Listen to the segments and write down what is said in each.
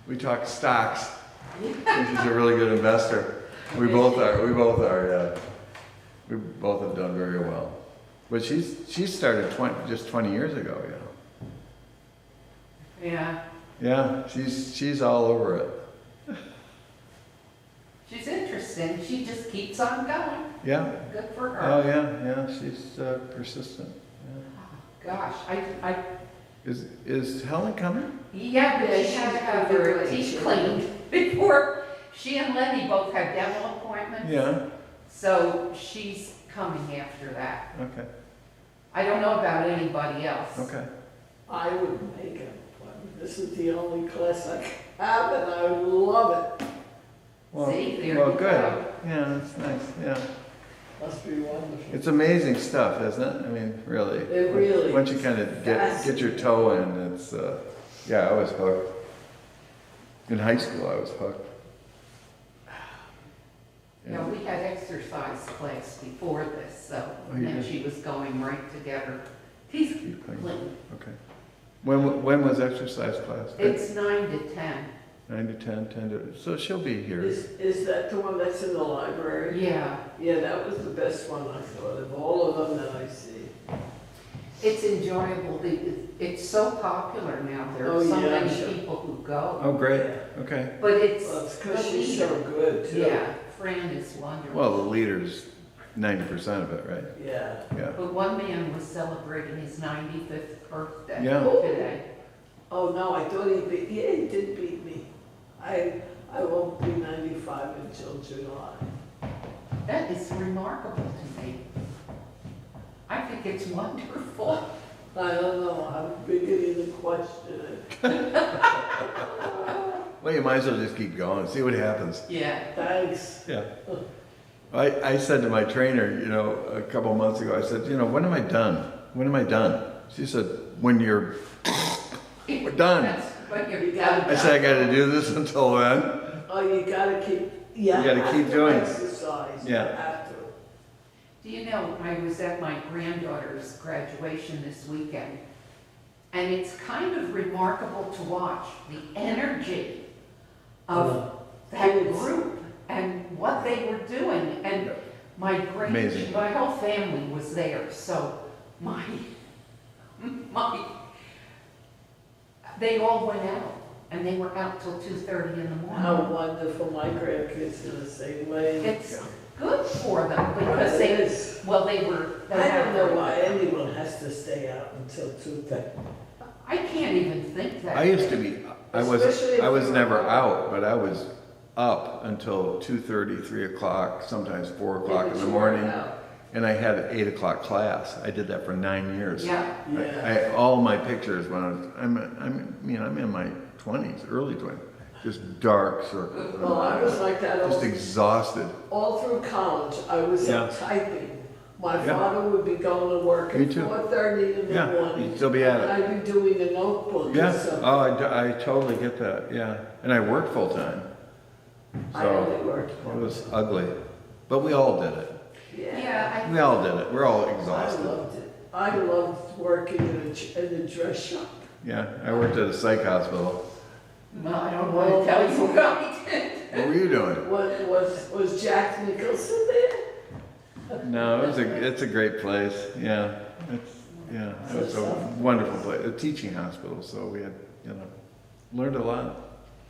we talk stocks. She's a really good investor. We both are. Yeah. We both have done very well. But she started just 20 years ago. Yeah. Yeah. She's all over it. She's interesting. She just keeps on going. Yeah. Good for her. Oh yeah. She's persistent. Yeah. Gosh, I Is Helen coming? yeah, but she had to have her teeth cleaned before. She and Lenny both have dental appointments. Yeah. So she's coming after that. Okay. I don't know about anybody else. Okay. I would make an appointment. This is the only class I have, and I would love it. Well, See, there well, you good. go. Yeah, that's nice. Yeah. Must be wonderful. It's amazing stuff, isn't it? I mean, really. It really Once you is. kind of get your toe in, it's yeah. I was hooked. In high school, I was hooked. Yeah, we had exercise class before this, so Oh, you and did? she was going right to get her teeth Keep clean. cleaned. Okay. When was exercise class? It's 9 to 10. 9 to 10, 10 to. So she'll be here. Is that the one that's in the library? Yeah, Yeah, that was the best one I thought of all of them that I see. it's enjoyable. It's so popular now. There are Oh, so yeah, many sure. people who go. Oh, great. Okay. But it's Well, it's the because she's so leader. good too. Yeah, Fran is wonderful. Well, the leader's 90% of it, right? Yeah. Yeah. But one man was celebrating his 95th birthday Yeah. today. Oh no, I thought he beat. Yeah, he did beat me. I won't be 95 until July. That is remarkable to me. I think it's wonderful. I don't know. I'm beginning to question it. Well, you might as well just keep going, see what happens. Yeah. Thanks. Yeah. I said to my trainer, a couple months ago, I said, when am I done? When am I done? She said, when you're we're done. That's what you're I said, I got to do this until then. Oh, you gotta keep. Yeah. You gotta keep doing it. Exercise. Yeah. You have to. Do you know, I was at my granddaughter's graduation this weekend, and it's kind of remarkable to watch the energy of that Kids. group and what they were doing. And Amazing. my whole family was there, so they all went out, and they were out till 2:30 in the morning. How wonderful. My grandkids are the same way. It's good for them because It they is. they I had don't know why anyone has to stay out until 2:30. I can't even think that. I used to be, I Especially if was you're never out. out, but I was up until 2:30, 3 o'clock, sometimes 4 o'clock in the morning. And I had an 8 o'clock class. I did that for 9 years. Yeah, Yeah. All my pictures when I'm in my 20s, early 20s, just dark circles. Well, I was like that Just all, exhausted. all through college. I was Yeah. up typing. My Yeah. father would be going to work Me at too. 4:30 in the Yeah, morning. you'd still be at it. And I'd be doing a notebook Yeah, or something. oh, I totally get that, yeah. And I worked full time. I So only worked it was ugly, but we all did it. yeah, We all did it. We're all I exhausted. loved it. I loved working in a dress shop. Yeah, I worked at a psych hospital. well, I don't want to tell you what I did. What were you doing? What was Jack Nicholson there? No, it's a great place. Yeah, it was a wonderful place. A teaching hospital, so we had learned a lot.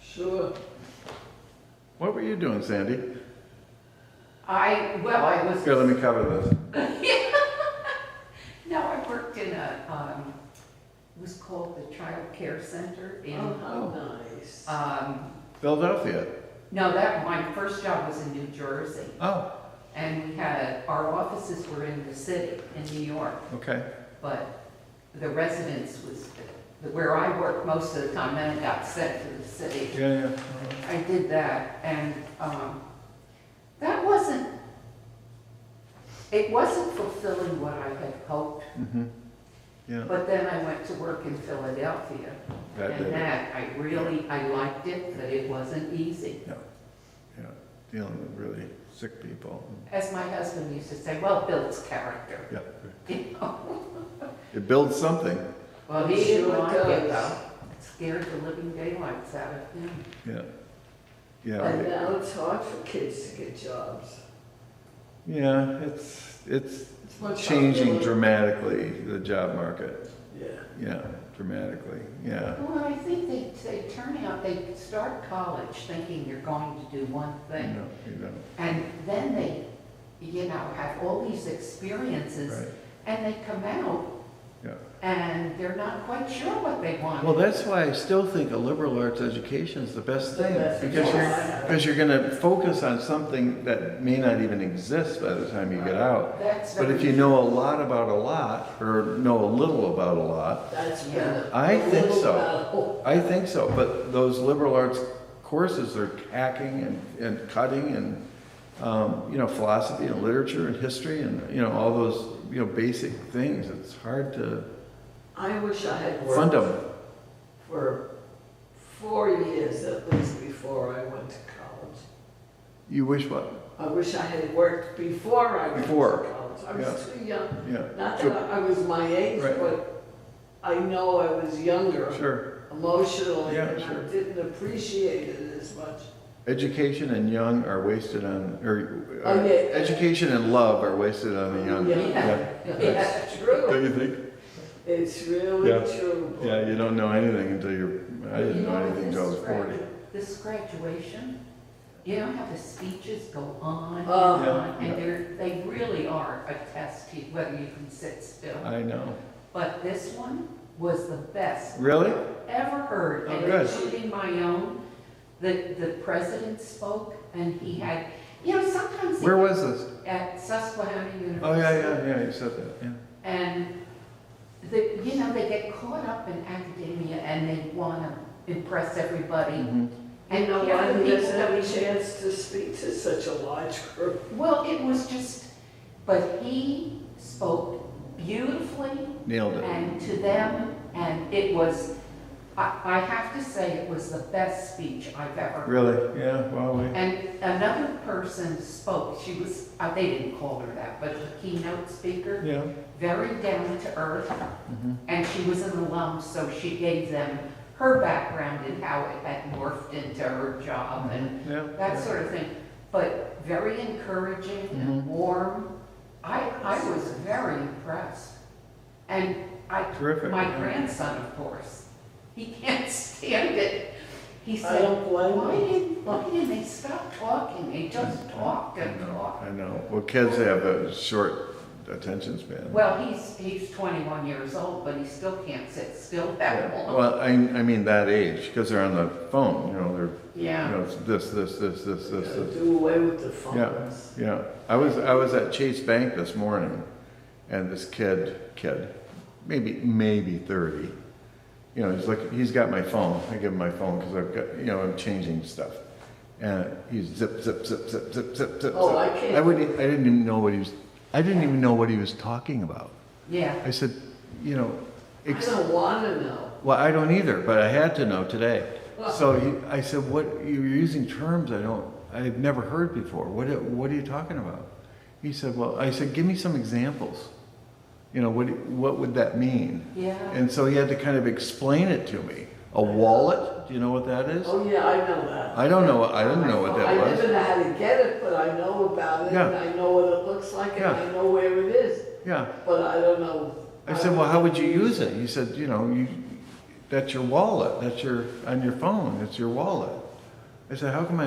Sure. What were you doing, Sandy? I was. Here, let me cover this. No, I worked in it was called the Child Care Center in, Oh, how nice. Philadelphia. no, my first job was in New Jersey. Oh, And our offices were in the city, in New York, okay. but the residence was where I worked most of the time, then I got sent to the city. Yeah. I did that, and it wasn't fulfilling what I had hoped, Mm-hmm. Yeah. but then I went to work in Philadelphia, That did and it. that, I liked it, but it wasn't easy. Yeah, dealing with really sick people. As my husband used to say, well, it builds character. Yeah, You know? it builds something. Well, he didn't Sure it like it does. though. scared the living daylights out of him. Yeah. Yeah. And now it's hard for kids to get jobs. Yeah, it's It's much changing harder. dramatically, the job market. Yeah. Yeah, dramatically, yeah. Well, I think they turn out, they start college thinking you're going to do one thing. No, you don't. And then they, have all these experiences, Right, and they come out, yeah. and they're not quite sure what they want. Well, that's why I still think a liberal arts education is the best thing, The best, because yes. because you're gonna focus on something that may not even exist by the time you get out. That's But if very you know a lot about a lot, or know a little about a lot, That's Yeah. better. I A think little so. battle. I think so, but those liberal arts courses are hacking and cutting and, philosophy and literature and history and, all those, basic things. It's hard to I wish I had fund worked them. for 4 years at least before I went to college. You wish what? I wish I had worked before I went Before, to college. I was too young. Yeah. Not Sure. that I was my age, Right. but I know I was younger Sure. emotionally, Yeah, and sure. I didn't appreciate it as much. Education and young are wasted on, Oh, yeah. education and love are wasted on the young. Yeah. Yeah. That's true. Don't you think? It's really Yeah. true. Yeah, you don't know anything until I didn't know anything until I was this 40. This graduation, how the speeches go on and Oh. on, Yeah, and they really are a test to whether you can sit still. I know. But this one was the best Really? ever heard, Oh, and good. including my own. The president spoke, and he had, sometimes Where was this? at Susquehanna University. Oh, yeah, you said that, yeah. And they get caught up in academia and they want to impress everybody. Mhm. You know here why are the he people doesn't have a that we- chance to speak to such a large group? Well, it was just, but he spoke beautifully Nailed it. and to them, and it was, I have to say, it was the best speech I've ever heard. Really? Yeah, well, And another person spoke, she was, they didn't call her that, but the keynote speaker, yeah. very down to earth, Mhm. and she was an alum, so she gave them her background and how it had morphed into her job and Yeah. that sort of thing. But very encouraging and Mhm. warm. I was very impressed. And Terrific. my yeah. grandson, of course, he can't stand it. He I said, don't blame him. why didn't they stop talking? They just talked and talked. I know. Well, kids have a short attention span. Well, he's 21 years old, but he still can't sit still that long. Well, I mean that age, because they're on the phone, they're, Yeah. it's this. Gotta do away with the phones. Yeah, I was at Chase Bank this morning, and this kid, maybe 30, he's got my phone. I give him my phone because I've got, I'm changing stuff, and he's zip. Oh, zip. I can't. I didn't even know what he was talking about. Yeah. I said, I don't wanna know. well, I don't either, but I had to know today. So I said, you're using terms I've never heard before. What are you talking about? He said, well, I said, give me some examples. What would that mean? Yeah. And so he had to kind of explain it to me. A wallet, do you know what that is? Oh, yeah, I know that. I didn't know what that I was. never know how to get it, but I know about it, Yeah. and I know what it looks like, and Yeah. I know where it is, Yeah. but I don't know. I said, well, how would you use it? He said, that's your wallet. On your phone. It's your wallet. I said, how can I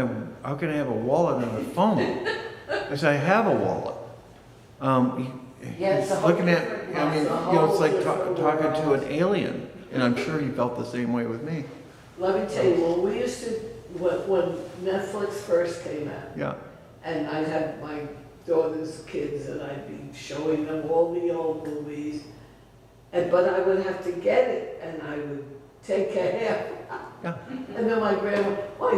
have a wallet on a phone? I said, I have a wallet. Yeah, it's He's a whole looking at, different- it's like It's a whole talking to an different alien. And I'm sure he felt the same way with me. Let me tell you, when Netflix first came out, Yeah. and I had my daughter's kids, and I'd be showing them all the old movies, but I would have to get it, and I would take a half. Yeah. And then my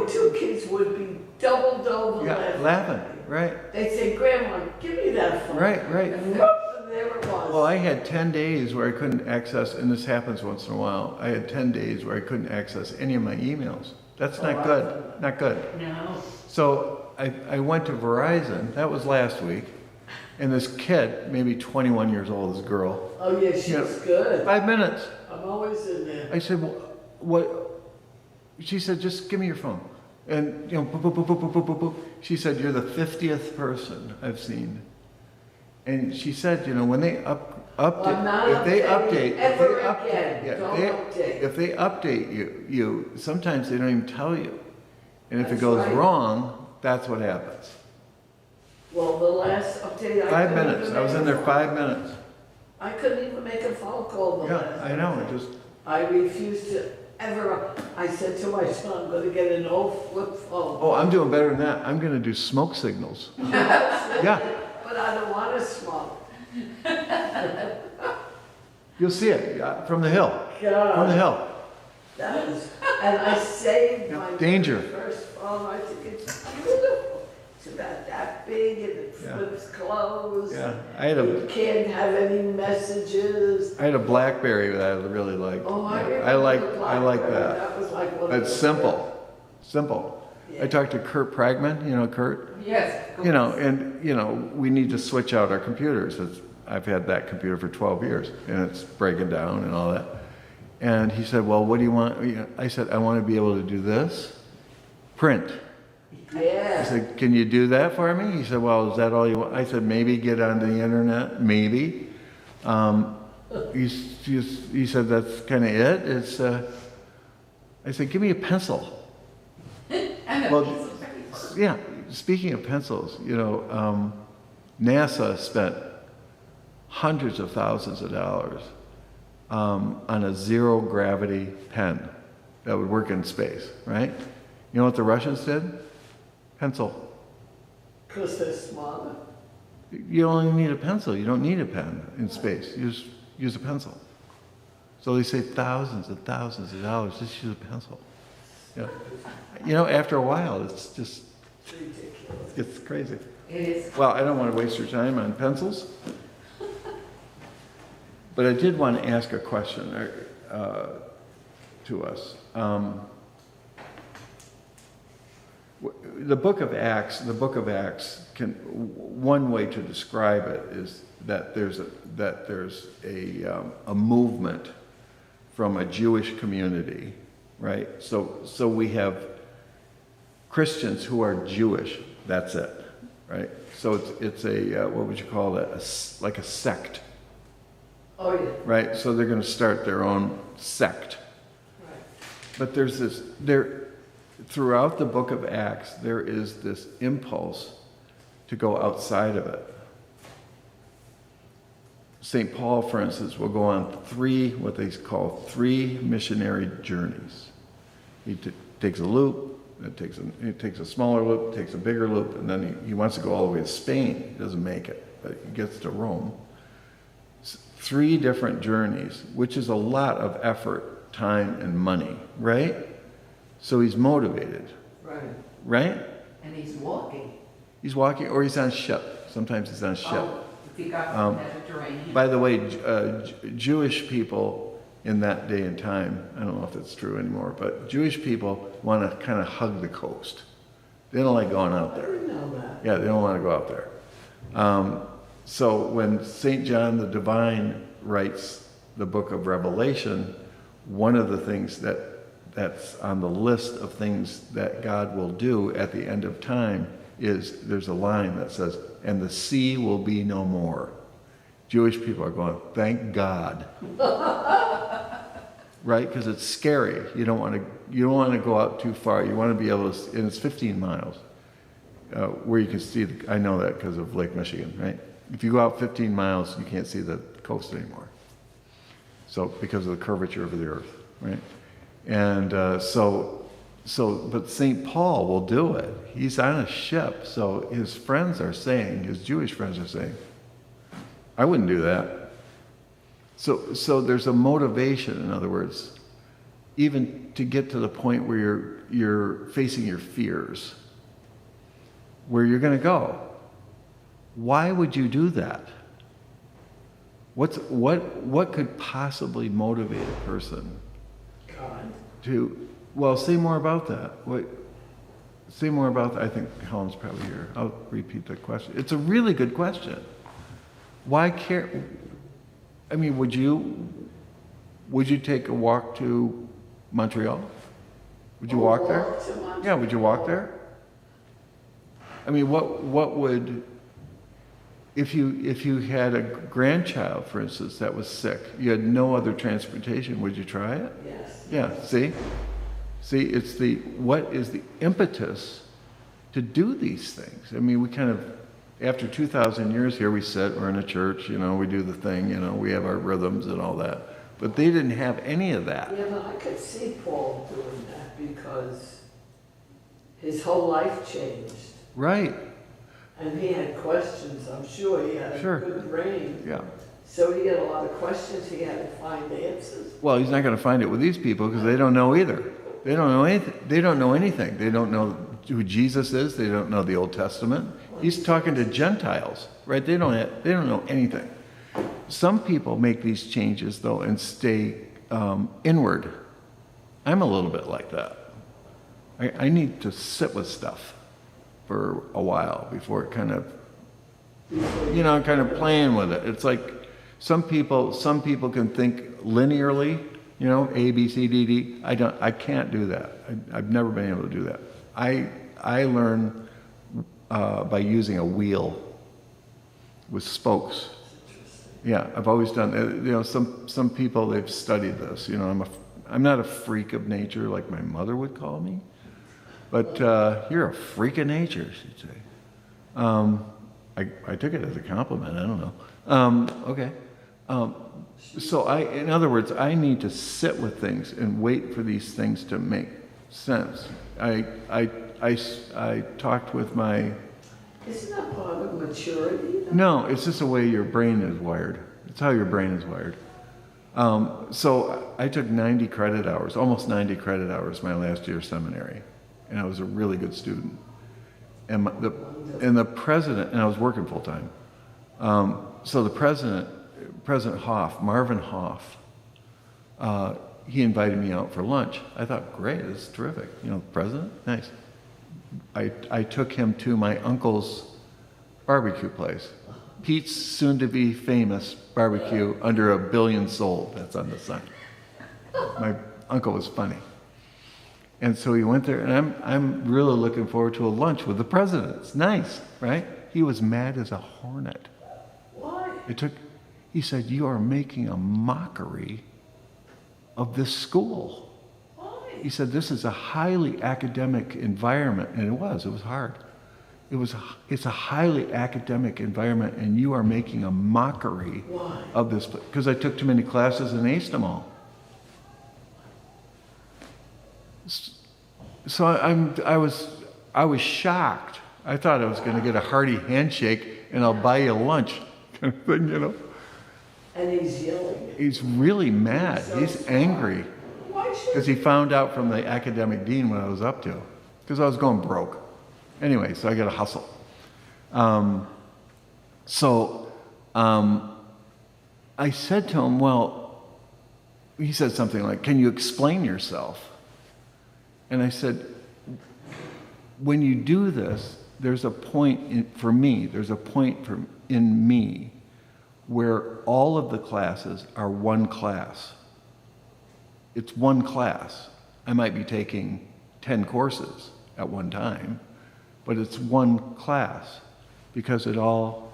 two kids would be doubled over Yeah, laughing, right, They'd say, Grandma, give me that phone. right. And whoop, and there it was. Well, I had 10 days where I couldn't access, and this happens once in a while, I had 10 days where I couldn't access any of my emails. That's not good, not good. No. So I went to Verizon, that was last week, and this kid, maybe 21 years old, this girl, Oh, yeah, she's Yeah. good. 5 minutes. I'm always in there. I said, well, what, she said, just give me your phone. And, you know, boop, boop, boop, boop, boop, boop, boop, boop. She said, you're the 50th person I've seen. And she said, you know, when they I'm not if they updating update, ever again. Don't update. if they update you, sometimes they don't even tell you. And if it That's goes right. wrong, that's what happens. Well, the last update, 5 minutes, I was in there 5 minutes. I couldn't even make a phone call the Yeah, last. I know, it just, I refused to ever, I said to my son, I'm gonna get an old flip phone. oh, I'm doing better than that. I'm gonna do smoke signals. Yeah, But I don't wanna smoke. you'll see it, yeah, from the hill, from the God, hill. that was, and I saved Yeah, my danger. first phone, I think it's beautiful. It's about that big and it Yeah. flips closed. Yeah, I had You can't have any messages. a BlackBerry that I really liked. Oh, I Yeah, remember I like the BlackBerry. that. That was like one of It's the- simple. Yeah. I talked to Kurt Pragman, you know Kurt? Yes. You know, and, you know, we need to switch out our computers. I've had that computer for 12 years, and it's breaking down and all that. And he said, well, what do you want? I said, I want to be able to do this, print. I Yeah. said, can you do that for me? He said, well, is that all you want? I said, maybe get on the internet, maybe. He said, that's kind of it. It's, I said, give me a pencil. And a Well, piece of paper. Yeah, speaking of pencils, you know, NASA spent hundreds of thousands of dollars on a zero gravity pen that would work in space, right? You know what the Russians did? Pencil. Because they're smaller. You only need a pencil. You don't need a pen in space. You just use a pencil. So they save thousands and thousands of dollars. Just use a pencil. Yeah. You know, after a while, it's just, It's ridiculous. it's crazy. It is. Well, I don't want to waste your time on pencils. But I did want to ask a question to us. The book of Acts one way to describe it is that there's a movement from a Jewish community, right? So we have Christians who are Jewish. That's it, right? So it's a what would you call it? Like a sect, Oh, yeah. right? So they're going to start their own sect. Right. But throughout the book of Acts, there is this impulse to go outside of it. St. Paul, for instance, will go on what they call three missionary journeys. He takes a loop, he takes a smaller loop, takes a bigger loop, and then he wants to go all the way to Spain. He doesn't make it, but he gets to Rome. 3 different journeys, which is a lot of effort, time, and money, right? So he's motivated, Right. right? And he's walking. He's walking, or he's on a ship. Sometimes he's on a ship. Oh, if he got from the Mediterranean. By the way, Jewish people in that day and time, I don't know if it's true anymore, but Jewish people want to kind of hug the coast. They don't like going out I there. didn't know that. Yeah, they don't want to go out there. So when St. John the Divine writes the book of Revelation, one of the things that's on the list of things that God will do at the end of time is there's a line that says, and the sea will be no more. Jewish people are going, thank God. Right? Because it's scary. You don't want to go out too far. You want to be able to, and it's 15 miles where you can see, I know that because of Lake Michigan, right? If you go out 15 miles, you can't see the coast anymore. So, because of the curvature of the earth, right? And but St. Paul will do it. He's on a ship, so his Jewish friends are saying, I wouldn't do that. So there's a motivation, in other words, even to get to the point where you're facing your fears, where you're going to go. Why would you do that? What could possibly motivate a person God. to, well, say more about that. Say more about that. I think Helen's probably here. I'll repeat the question. It's a really good question. Why care? I mean, would you take a walk to Montreal? Would you walk there? Walk to Montreal. Yeah, would you walk there? I mean, what would, if you had a grandchild, for instance, that was sick, you had no other transportation, would you try it? Yes. Yeah, see? See, it's what is the impetus to do these things? I mean, we kind of, after 2,000 years here, we sit, we're in a church, you know, we do the thing, you know, we have our rhythms and all that. But they didn't have any of that. Yeah, but I could see Paul doing that because his whole life changed. Right, And he had questions, I'm sure. He had a Sure. good brain. yeah. So he had a lot of questions, he had to find answers. Well, he's not going to find it with these people because they don't know either. They don't know anything. They don't know anything. They don't know who Jesus is. They don't know the Old Testament. He's talking to Gentiles, right? They don't know anything. Some people make these changes though and stay inward. I'm a little bit like that. I need to sit with stuff for a while before it kind of, you know, kind of playing with it. It's like some people can think linearly, you know, A, B, C, D, D. I can't do that. I've never been able to do that. I learn by using a wheel with spokes. Yeah, I've always done that. You know, some people, they've studied this. You know, I'm not a freak of nature like my mother would call me, but you're a freak of nature, she'd say. I took it as a compliment. I don't know. Okay. So in other words, I need to sit with things and wait for these things to make sense. I talked with my. Isn't that part of maturity? No, it's just the way your brain is wired. It's how your brain is wired. So I took 90 credit hours, almost 90 credit hours my last year of seminary, and I was a really good student. And the president, and I was working full time. So the President Hoff, Marvin Hoff, he invited me out for lunch. I thought, great, this is terrific. You know, president, nice. I took him to my uncle's barbecue place. Pete's soon-to-be famous barbecue under $1 billion sold. That's on the sign. My uncle was funny. And so he went there, and I'm really looking forward to a lunch with the president. It's nice, right? He was mad as a hornet. Why? He said, you are making a mockery of this school. Why? He said, this is a highly academic environment, and it was hard. It's a highly academic environment, and you are making a mockery Why? of this place. Because I took too many classes and aced them all. So I was shocked. I thought I was going to get a hearty handshake and I'll buy you lunch kind of thing, you know. And he's yelling. He's really mad. He's angry Why should because he found out from the academic dean what I was up to. Because I was going broke. Anyway, so I got to hustle. I said to him, well, he said something like, can you explain yourself? And I said, when you do this, there's a point in me where all of the classes are one class. It's one class. I might be taking 10 courses at one time, but it's one class because it all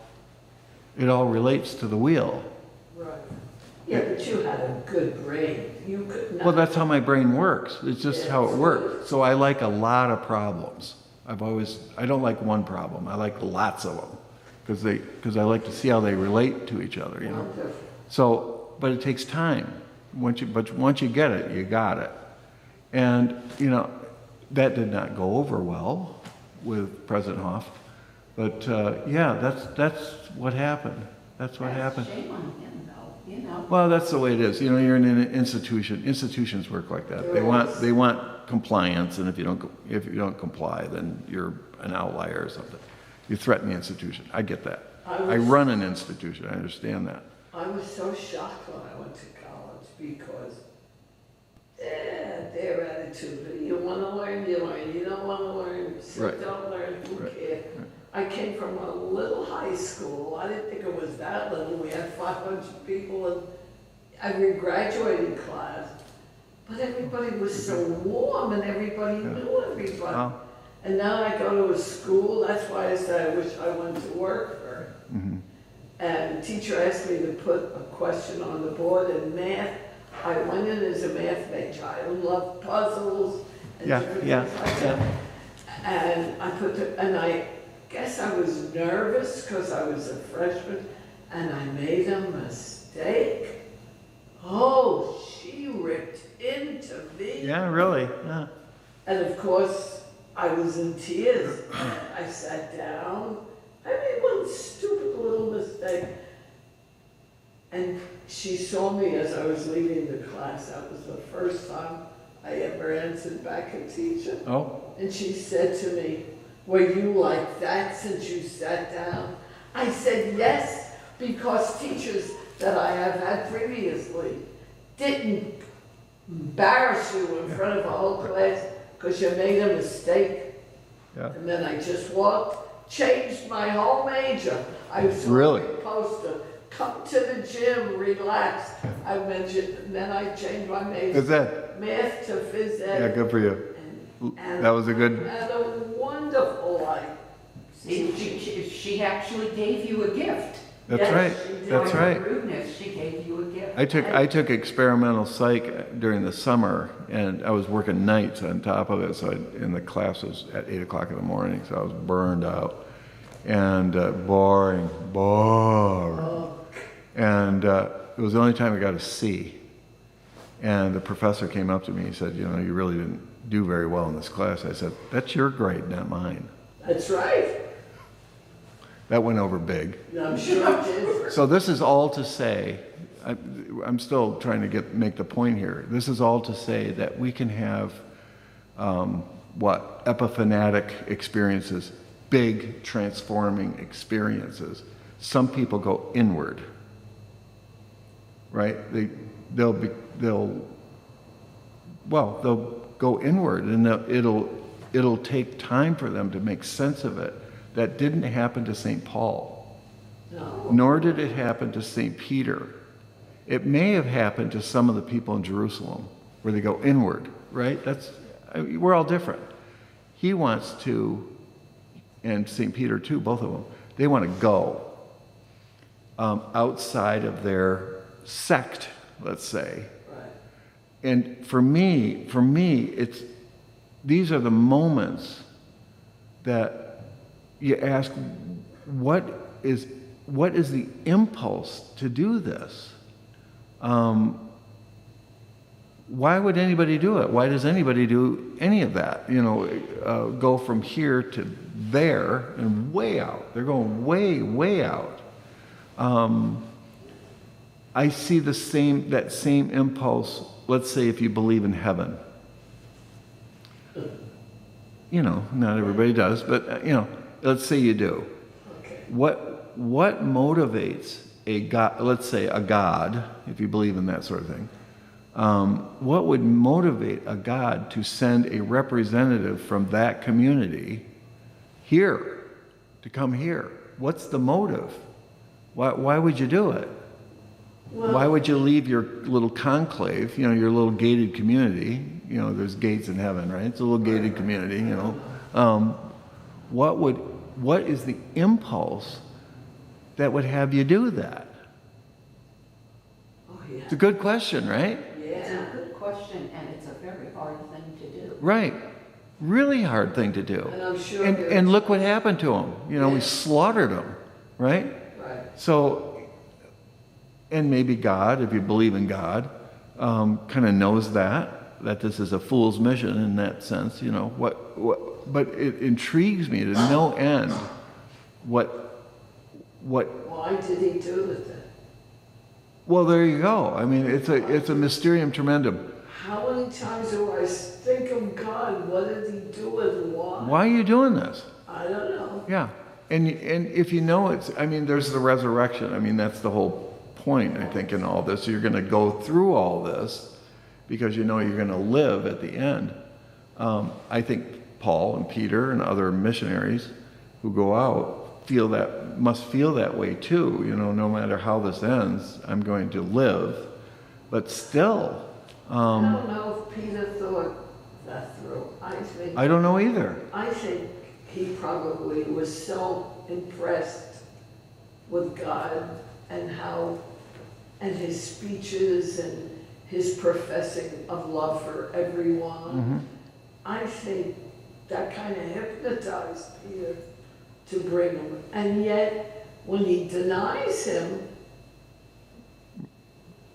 relates to the wheel. Right. Yeah, but you had a good brain. You could not. Well, that's how my brain works. It's just how it works. So I like a lot of problems. I don't like one problem. I like lots of them because I like to see how they relate to each other, you know. Wonderful. So, but it takes time. Once you get it, you got it. And, you know, that did not go over well with President Hoff. But, yeah, that's what happened. That's what happened. Shame on him, though, you know. Well, that's the way it is. You know, you're in an institution. Institutions work like that. They want compliance, and if you don't comply, then you're an outlier or something. You threaten the institution. I get that. I run an institution. I understand that. I was so shocked when I went to college because their attitude, you want to learn, you learn. You don't want to learn, so Right. don't learn, who Right. cares? I came from a little high school. I didn't think it was that little. We had 500 people in every graduating class. But everybody was so warm and everybody knew everybody. Wow. And now I go to a school, that's why I said I wish I went to work for it. And the teacher asked me to put a question on the board in math. I went in as a math major. I love puzzles and different things like that. And I guess I was nervous because I was a freshman and I made a mistake. Oh, she ripped into me. Yeah, really. Yeah. And of course, I was in tears. I sat down. I made one stupid little mistake. And she saw me as I was leaving the class. That was the first time I ever answered back a teacher. Oh. And she said to me, "Were you like that since you sat down?" I said, "Yes, because teachers that I have had previously didn't embarrass you in front of a whole class because you made a mistake." Yeah. And then I just walked, changed my whole major. I saw Really? a poster, "Come to the gym, relax." I mentioned, and then I changed my major. Is that? Math to phys ed. Yeah, good for you. And That was a good. I had a wonderful life. She actually gave you a gift. That's Yes, right. she did. That's For her right. rudeness, she gave you a gift. I took experimental psych during the summer, and I was working nights on top of it. So in the classes at 8 o'clock in the morning, so I was burned out and boring. Oh, And it was the only time I got a C. And the professor came up to me and said, "You know, you really didn't do very well in this class." I said, "That's your grade, not mine." that's right. That went over big. I'm sure it did. So this is all to say, I'm still trying to make the point here. This is all to say that we can have, epiphanetic experiences, big transforming experiences. Some people go inward, right? They'll go inward, and it'll take time for them to make sense of it. That didn't happen to St. Paul, No. nor did it happen to St. Peter. It may have happened to some of the people in Jerusalem, where they go inward, right? We're all different. He wants to, and St. Peter too, both of them, they want to go outside of their sect, let's say. Right. And for me, these are the moments that you ask, what is the impulse to do this? Why would anybody do it? Why does anybody do any of that? Go from here to there and way out. They're going way, way out. I see that same impulse. Let's say if you believe in heaven. Not everybody does, but let's say you do. Okay. What motivates a God? Let's say a God, if you believe in that sort of thing. What would motivate a God to send a representative from that community here, to come here? What's the motive? Why would you do it? Well, Why would you leave your little conclave, your little gated community? There's gates in heaven, right? It's a little gated community, What is the impulse that would have you do that? oh, yeah. It's a good question, right? It's Yeah. a good question, and it's a very hard thing to do. Right. Really hard thing to do. And I'm sure And look what happened to them. We Yeah. slaughtered them, right? Right. So, and maybe God, if you believe in God, kind of knows that this is a fool's mission in that sense, but it intrigues me to no end what, Why did he do it then? well, there you go. I mean, it's a mysterium tremendum. How many times do I think of God? What did he do and why? Why are you doing this? I don't know. Yeah. And if there's the resurrection. That's the whole point, I think, in all this. You're going to go through all this because you're going to live at the end. I think Paul and Peter and other missionaries who go out must feel that way too. No matter how this ends, I'm going to live. But still, I don't know if Peter thought that through. I don't know either. I think he probably was so impressed with God and and his speeches and his professing of love for everyone. I think that kind of hypnotized Peter to bring him. And yet, when he denies him,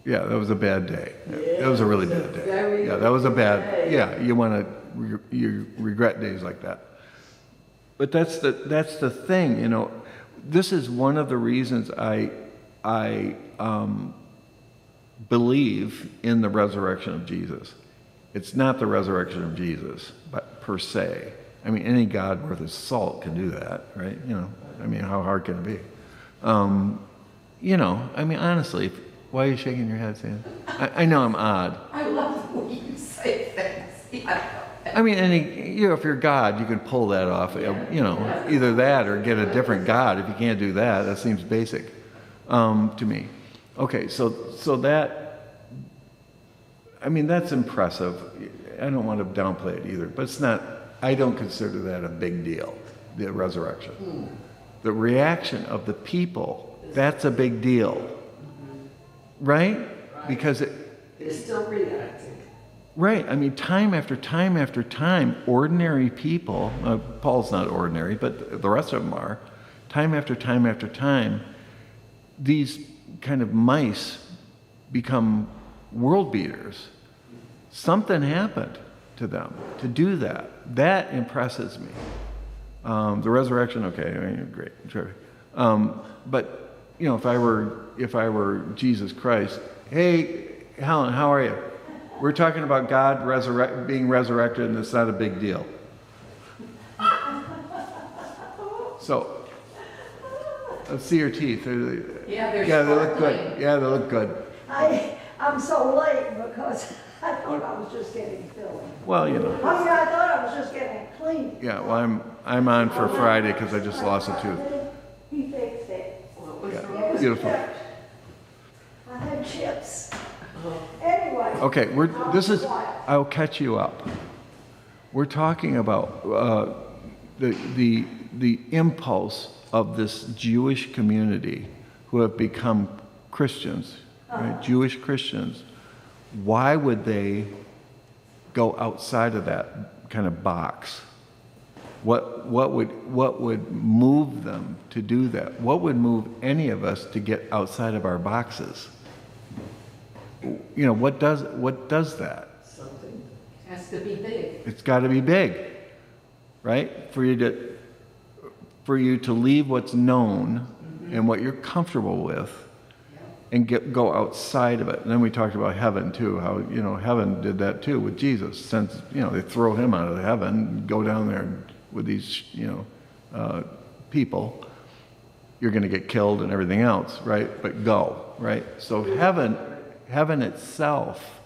Yeah, that was a bad day. Yeah, That was a really it was a bad day. very Yeah, that was a bad, day. yeah, you regret days like that. But that's the thing, you know. This is one of the reasons I believe in the resurrection of Jesus. It's not the resurrection of Jesus, but per se. I mean, any God worth his salt can do that, right? You know, I mean, how hard can it be? You know, I mean, honestly, why are you shaking your head, Sam? I know I'm odd. I love the way you say things. Yeah. I mean, if you're God, you can pull that off. You know, either that or get a different God. If you can't do that, that seems basic to me. Okay, so that, I mean, that's impressive. I don't want to downplay it either, but it's not. I don't consider that a big deal. The resurrection, the reaction of the people, that's a big deal, right? Because they're still reacting. Right. I mean, time after time after time, ordinary people, Paul's not ordinary, but the rest of them are, time after time after time, these kind of mice become world beaters. Something happened to them to do that. That impresses me. The resurrection, okay, I mean, great, sure. But, you know, if I were Jesus Christ, hey, Helen, how are you? We're talking about God being resurrected, and it's not a big deal. So, let's see your teeth. Yeah, they're Yeah, they look sparkling. good. Yeah, they look good. I'm so late because I thought I was just getting filling. Well, you know. I mean, I thought I was just getting clean. Yeah, well, I'm on for Friday because I just lost a tooth. He fixed it. Yeah, beautiful. I had chips. Anyway. Okay, I'll catch you up. We're talking about the impulse of this Jewish community who have become Christians, right? Jewish Christians. Why would they go outside of that kind of box? What would move them to do that? What would move any of us to get outside of our boxes? You know, what does that? Something. It has to be big. It's got to be big, right? For you to leave what's known and what you're comfortable with, and go outside of it. And then we talked about heaven too. How, you know, heaven did that too with Jesus. Since, you know, they throw him out of heaven, go down there with these, you know, people. You're going to get killed and everything else, right? But go, right? So heaven itself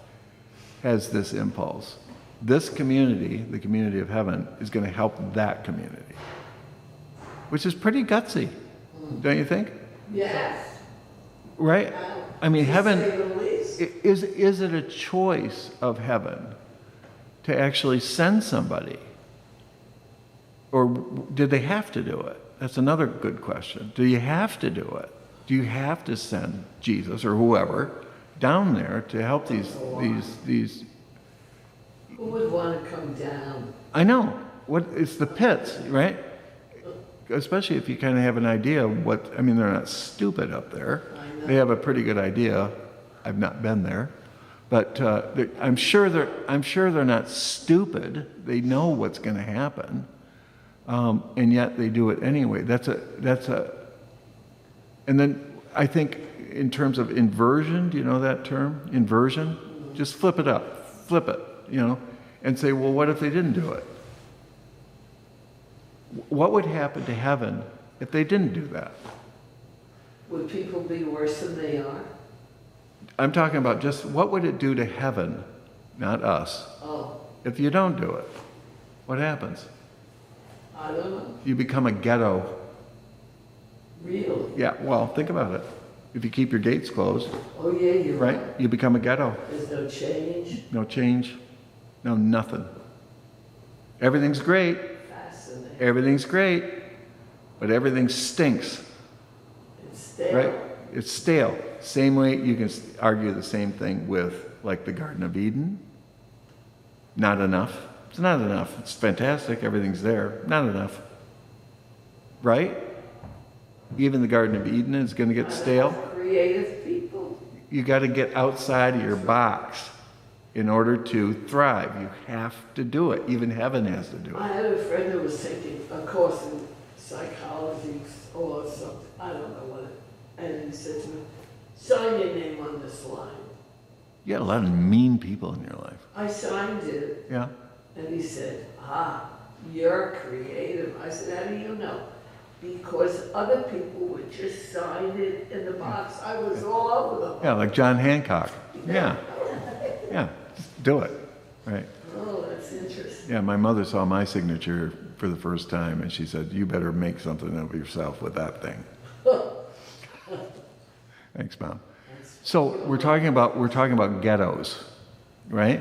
has this impulse. This community, the community of heaven, is going to help that community, which is pretty gutsy, don't you think? Yes. Right? I mean, To heaven, say the least. is it a choice of heaven to actually send somebody? Or did they have to do it? That's another good question. Do you have to do it? Do you have to send Jesus or whoever down there to help these? Who would want to come down? I know. It's the pits, right? Especially if you kind of have an idea of what, I mean, they're not stupid up there. I know. They have a pretty good idea. I've not been there, but I'm sure they're not stupid. They know what's going to happen, and yet they do it anyway. And then I think in terms of inversion, do you know that term? Inversion? Just flip it up, flip it, you know, and say, well, what if they didn't do it? What would happen to heaven if they didn't do that? Would people be worse than they are? I'm talking about just what would it do to heaven, not us, Oh, if you don't do it? What happens? I don't know. You become a ghetto. Really? Yeah, well, think about it. if you keep your gates closed, Oh, yeah, you're right? right. You become a ghetto. There's no change. No change, no nothing. Everything's great, Fascinating. everything's great, but everything stinks, It's stale. right? It's stale. Same way you can argue the same thing with like the Garden of Eden. Not enough. It's not enough. It's fantastic. Everything's there. Not enough. Right? Even the Garden of Eden is going to get stale. Creative people. You got to get outside of your box in order to thrive. You have to do it. Even heaven has to do I it. had a friend who was taking a course in psychology or something, I don't know what it, and he said to me, sign your name on this line. You got a lot of mean people in your life. I signed it, Yeah. and he said, you're creative. I said, how do you know? Because other people would just sign it in the box. I was all over them. Yeah, like John Hancock. Yeah. Yeah. Just do it. Right. Oh, that's interesting. Yeah, my mother saw my signature for the first time and she said, you better make something of yourself with that thing. Thanks, Mom. So we're talking about ghettos, right?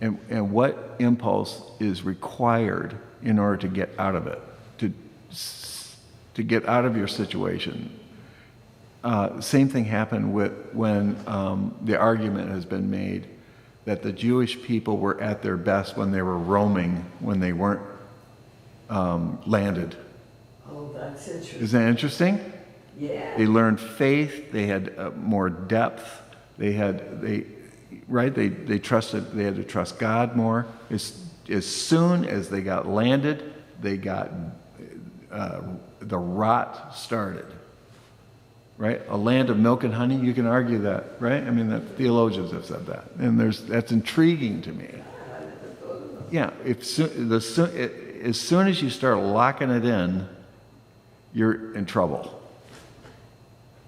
And what impulse is required in order to get out of it, to get out of your situation. Same thing happened when the argument has been made that the Jewish people were at their best when they were roaming, when they weren't landed. Oh, that's interesting. Isn't that interesting? Yeah. They learned faith. They had more depth. They trusted. They had to trust God more. As soon as they got landed, they got the rot started. Right, a land of milk and honey. You can argue that, right? I mean, that theologians have said that, and that's intriguing to me. Yeah, as soon as you start locking it in, you're in trouble.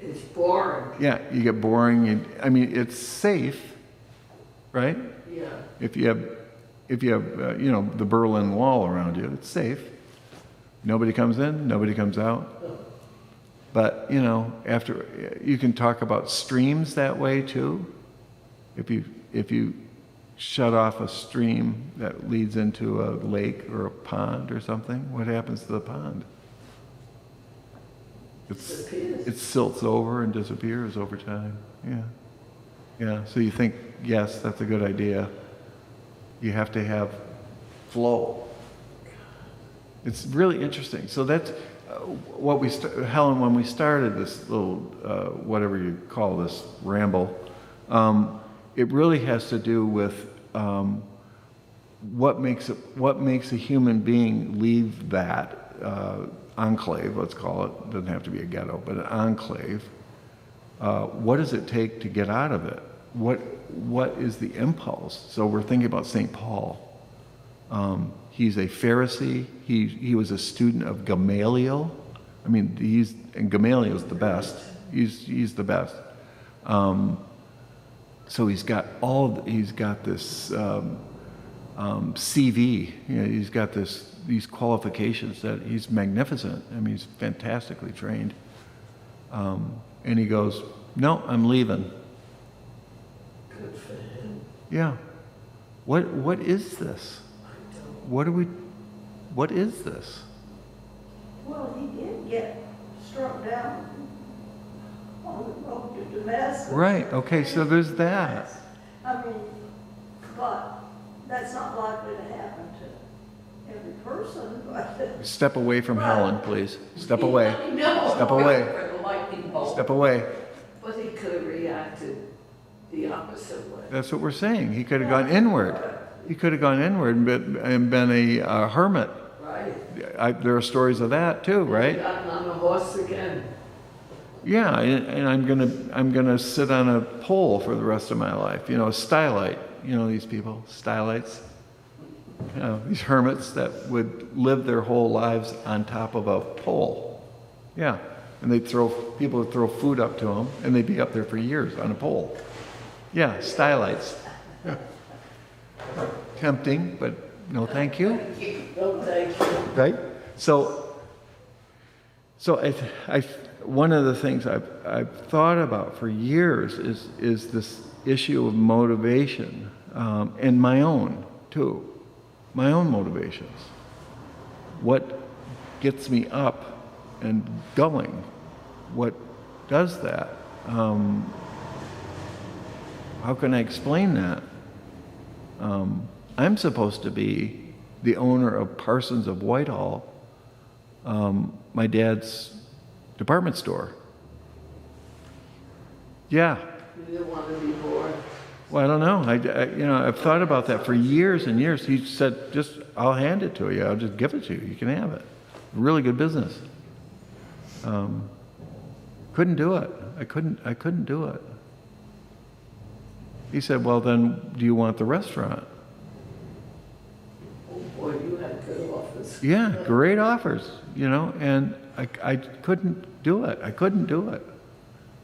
It's boring. Yeah, you get boring. I mean, it's safe, right? Yeah. If you have the Berlin Wall around you, it's safe. Nobody comes in, nobody comes out. But after you can talk about streams that way too. If you shut off a stream that leads into a lake or a pond or something, what happens to the pond? It silts over and disappears over time. Yeah. So you think, yes, that's a good idea. You have to have flow. It's really interesting. So that's what Helen, when we started this little, whatever you call this ramble, it really has to do with what makes a human being leave that enclave, let's call it. It doesn't have to be a ghetto, but an enclave. What does it take to get out of it? What is the impulse? So we're thinking about St. Paul. He's a Pharisee. He was a student of Gamaliel. I mean, Gamaliel's the best. He's the best. So he's got this CV. He's got these qualifications that he's magnificent. I mean, he's fantastically trained. And he goes, "No, I'm leaving." Good for him. Yeah. What is this? What is this? Well, he did get struck down on the road to Damascus. Right, okay, so there's that. I mean, but that's not likely to happen to every person, but. Step away from Helen, please. Step away. No. Step away. For the lightning bolt. Step away. But he could have reacted the opposite way. That's what we're saying. He could have gone inward. He could have gone inward and been a hermit. Right. There are stories of that too, right? Gotten on a horse again. Yeah, and I'm gonna sit on a pole for the rest of my life. A stylite. These people, stylites. These hermits that would live their whole lives on top of a pole. Yeah, and people would throw food up to them, and they'd be up there for years on a pole. Yeah, stylites. Yeah. Tempting, but no, thank you. No, thank you. Right? So one of the things I've thought about for years is this issue of motivation, and my own too, my own motivations. What gets me up and going? What does that? How can I explain that? I'm supposed to be the owner of Parsons of Whitehall, my dad's department store. Yeah. You didn't want to be bored. Well, I don't know. I've thought about that for years and years. He said, I'll hand it to you. I'll just give it to you. You can have it. Really good business. Couldn't do it. I couldn't do it. He said, well, then do you want the restaurant? Oh boy, you had good offers. Yeah, great offers, and I couldn't do it. I couldn't do it.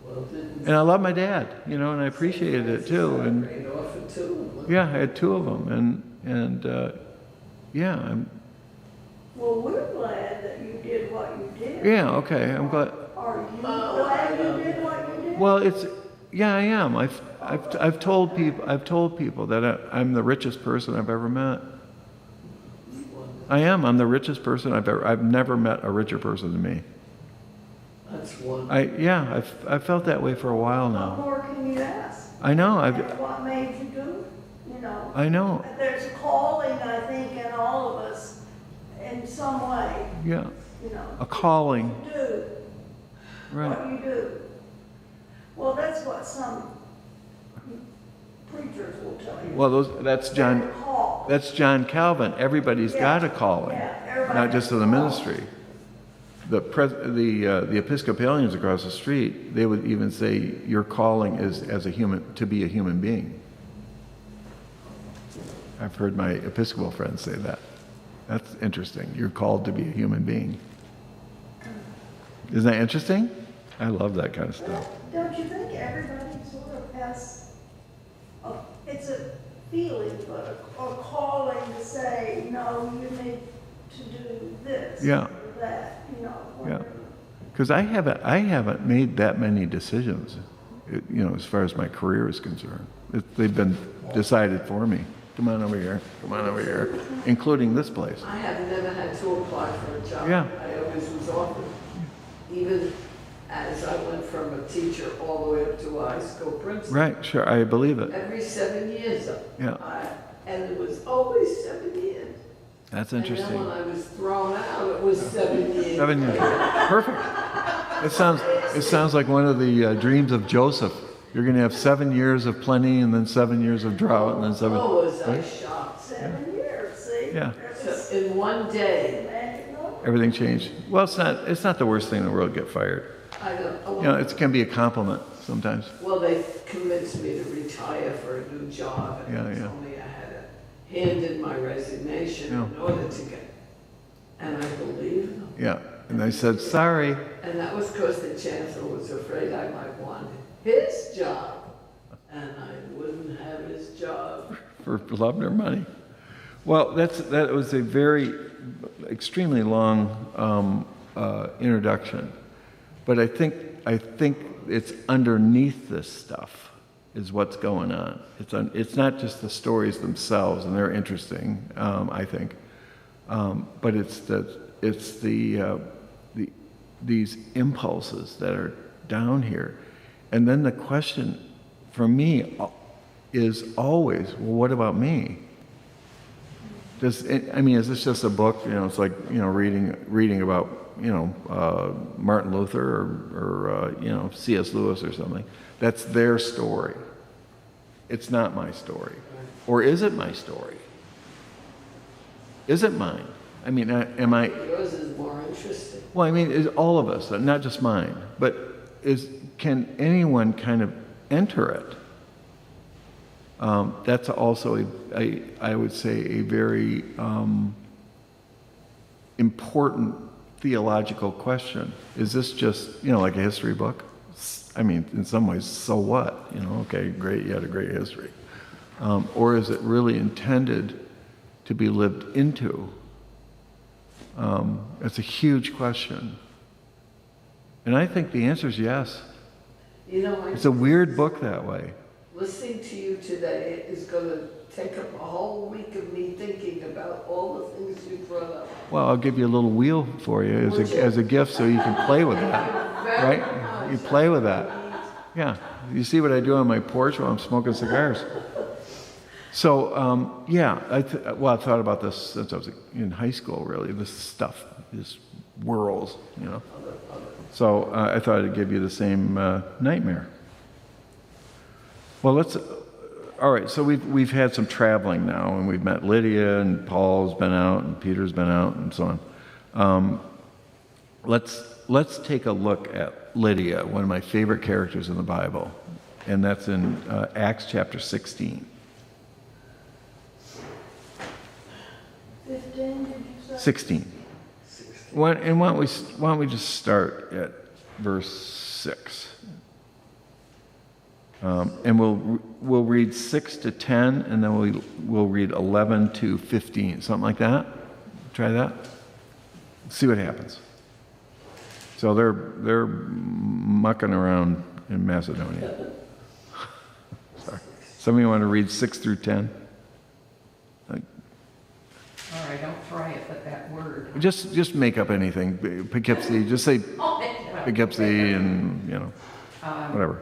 Well, didn't. And I love my dad, and I appreciated it too. And Great offer too. yeah, I had two of them, and I'm. Well, we're glad that you did what you did. Yeah, okay, I'm glad. Are you glad you did what you did? Well, I am. I've told people that I'm the richest person I've ever met. I am. I'm the richest person I've never met a richer person than me. That's one. I've felt that way for a while What now. more can you ask? I know. That's what made you do, I know. There's a calling, I think, in all of us in some way, Yeah. A calling. do Right. what you do. Well, that's what some preachers will tell you. Well, that's John. They're called. That's John Calvin. Everybody's got a calling, Yeah, everybody not just in the has a ministry. The Episcopalians across the street, they would even say your calling is to be a human being. I've heard my Episcopal friends say that. That's interesting. You're called to be a human being. Isn't that interesting? I love that kind of stuff. Don't you think everybody sort of has, it's a feeling, but a calling to say, no, you need to do this Yeah. or that, Yeah. whatever. Because I haven't made that many decisions, as far as my career is concerned. They've been decided for me. Come on over here, including this place. I have never had to apply for a job. Yeah. I always was offered. Even as I went from a teacher all the way up to a high school principal. Right, sure, I believe it. Every 7 years. Yeah. And it was always 7 years. That's And then interesting. when I was thrown out, it was 7 years. 7 years. Perfect. It sounds like one of the dreams of Joseph. You're going to have 7 years of plenty, and then 7 years of drought, and then 7. Oh, was I right? shocked. 7 years, see? Yeah. So in one day, Magic number. Everything changed. Well, it's not the worst thing in the world to get fired. I don't, It can be a compliment sometimes. well, they convinced me to retire for a new job. And Yeah, it's yeah. only I had to hand in my resignation in order to get, and I believed them. Yeah. And I said, sorry. And that was because the chancellor was afraid I might want his job. And I wouldn't have his job. For love nor money. Well, that was a very extremely long introduction, but I think it's underneath this stuff is what's going on. It's not just the stories themselves, and they're interesting, I think, but it's these impulses that are down here, and then the question for me is always, well, what about me? Is this just a book? It's like, reading about, Martin Luther or C.S. Lewis or something. That's their story. It's not my story. Or is it my story? Is it mine? Am I? Yours is more interesting. Well, is all of us, not just mine, but can anyone kind of enter it? That's also I would say a very important theological question. Is this just, like a history book? In some ways, so what? Okay, great, you had a great history. Or is it really intended to be lived into? It's a huge question. And I think the answer is yes. You know, It's a weird book that way. listening to you today is gonna take up a whole week of me thinking about all the things you brought up. Well, I'll give you a little wheel for you as a gift so you can play with that, Very right? much. You play with that. Yeah. You see what I do on my porch while I'm smoking cigars. So, yeah, I've thought about this since I was in high school, really, this stuff, these whirls, you know. So I thought I'd give you the same nightmare. Well, all right, so we've had some traveling now, and we've met Lydia, and Paul's been out, and Peter's been out, and so on. Let's take a look at Lydia, one of my favorite characters in the Bible, and that's in Acts chapter 16. 15, did you say? 16. Why don't we just start at verse 6? And we'll read 6 to 10, and then we'll read 11 to 15, something like that. Try that. See what happens. So they're mucking around in Macedonia. Sorry. Some of you want to read 6 through 10? All right, don't try it, but that word. Just make up anything. Poughkeepsie. Just say Poughkeepsie and, whatever.